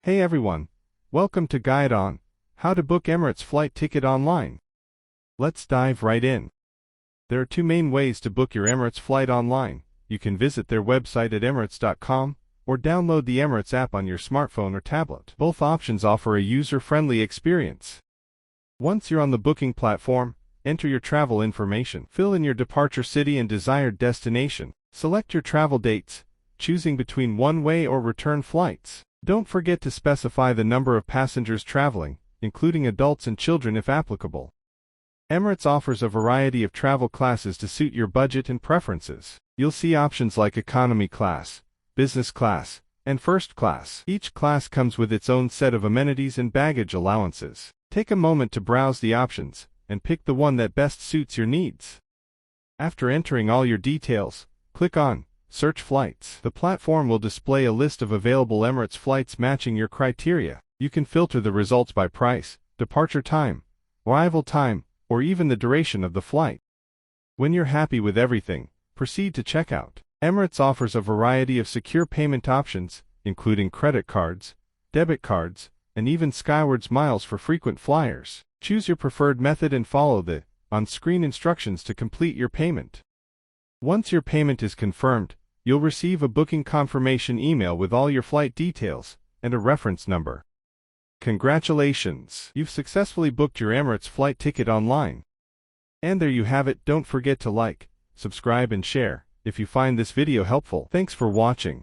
Hey everyone, welcome to Guide on How to Book Emirates Flight Ticket Online. Let's dive right in. There are two main ways to book your Emirates flight online. You can visit their website at emirates.com or download the Emirates app on your smartphone or tablet. Both options offer a user-friendly experience. Once you're on the booking platform, enter your travel information. Fill in your departure city and desired destination. Select your travel dates, choosing between one-way or return flights. Don't forget to specify the number of passengers traveling, including adults and children if applicable. Emirates offers a variety of travel classes to suit your budget and preferences. You'll see options like economy class, business class, and first class. Each class comes with its own set of amenities and baggage allowances. Take a moment to browse the options and pick the one that best suits your needs. After entering all your details, click on Search Flights. The platform will display a list of available Emirates flights matching your criteria. You can filter the results by price, departure time, arrival time, or even the duration of the flight. When you're happy with everything, proceed to checkout. Emirates offers a variety of secure payment options, including credit cards, debit cards, and even Skywards miles for frequent flyers. Choose your preferred method and follow the on-screen instructions to complete your payment. Once your payment is confirmed, you'll receive a booking confirmation email with all your flight details and a reference number. Congratulations! You've successfully booked your Emirates flight ticket online. And there you have it. Don't forget to like, subscribe and share if you find this video helpful. Thanks for watching.